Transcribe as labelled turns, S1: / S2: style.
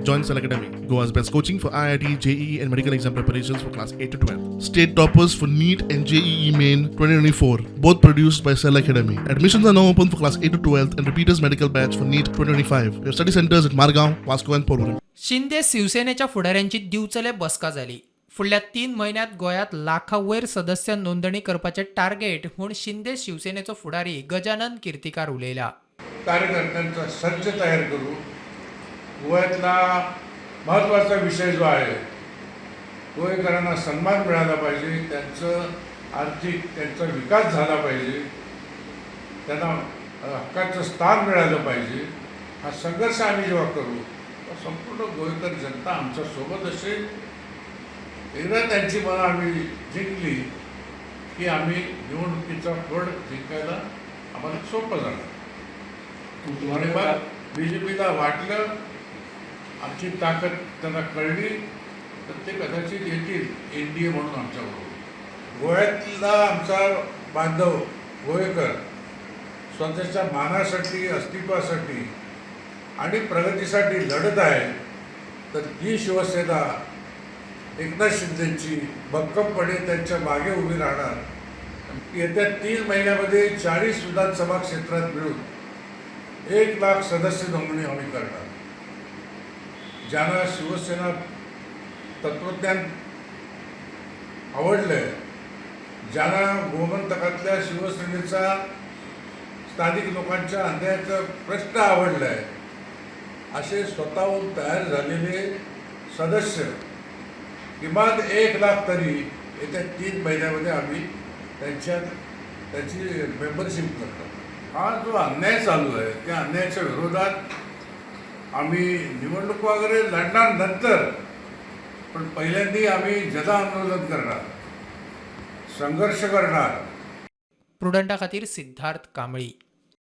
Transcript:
S1: Join Cell Academy, Goa's best coaching for IIT, JEE, and medical exam preparations for class 8 to 12. State toppers for NEET and JEE Main 2024, both produced by Cell Academy. Admissions are now open for class 8 to 12th and repeaters medical batch for NEET 2025. We have study centers at Margaon, Vasco, and Porvorim.
S2: Shinde शिवसेनेच्या फुडाऱ्यांची दिवचले बसका जाली. फुडल्या 3 महिन्यात गोयात लाखांवयर सदस्य नोंदणी करपाचे target म्हूण शिंदे शिवसेनेचो फुडारी गजानन किर्तीकार उलयला.
S3: कार्यकर्त्यांचा संच तयार करू. गोव्यातला महत्त्वाचा विषय जो आहे, गोवेकरांना सन्मान मिळाला पाहिजे, त्यांचं आर्थिक त्यांचा विकास झाला पाहिजे, त्यांना हक्काचं स्थान मिळालं पाहिजे. हा संघर्ष आम्ही जेव्हा करू तेव्हा संपूर्ण गोवेकर जनता आमच्यासोबत असेल. एकदा त्यांची मनं आम्ही जिंकली की आम्ही निवडणुकीचा फड जिंकायला आम्हाला सोपं झालं. आणि मग BJPला वाटलं आमची ताकद त्यांना कळली तर ते कदाचित येतील NDA म्हणून आमच्याबरोबर. गोव्यातला आमचा बांधव गोवेकर स्वतःच्या मानासाठी, अस्तित्वासाठी आणि प्रगतीसाठी लढत आहे. तर ही शिवसेना एकनाथ शिंदेची भक्कमपणे त्यांच्या मागे उभी राहणार. येत्या 3 महिन्यामध्ये 40 विधानसभा क्षेत्रात मिळून 1 लाख सदस्य नोंदणी आम्ही करणार. ज्यांना शिवसेना तत्त्वज्ञान आवडलं आहे, ज्यांना गोमंतकातल्या शिवसेनेचा स्थानिक लोकांच्या अन्यायाचा प्रश्न आवडला आहे, असे स्वतःहून तयार झालेले सदस्य किमान 1 लाख तरी येत्या 3 महिन्यामध्ये आम्ही त्याची मेंबरशिप करतो. हा जो अन्याय चालू आहे त्या अन्यायाच्या विरोधात आम्ही निवडणूक वगैरे लढणार नंतर, पण पहिल्यांदा आम्ही जनआंदोलन करणार, संघर्ष करणार.
S2: प्रुडंटा खातीर सिद्धार्थ कांबळी.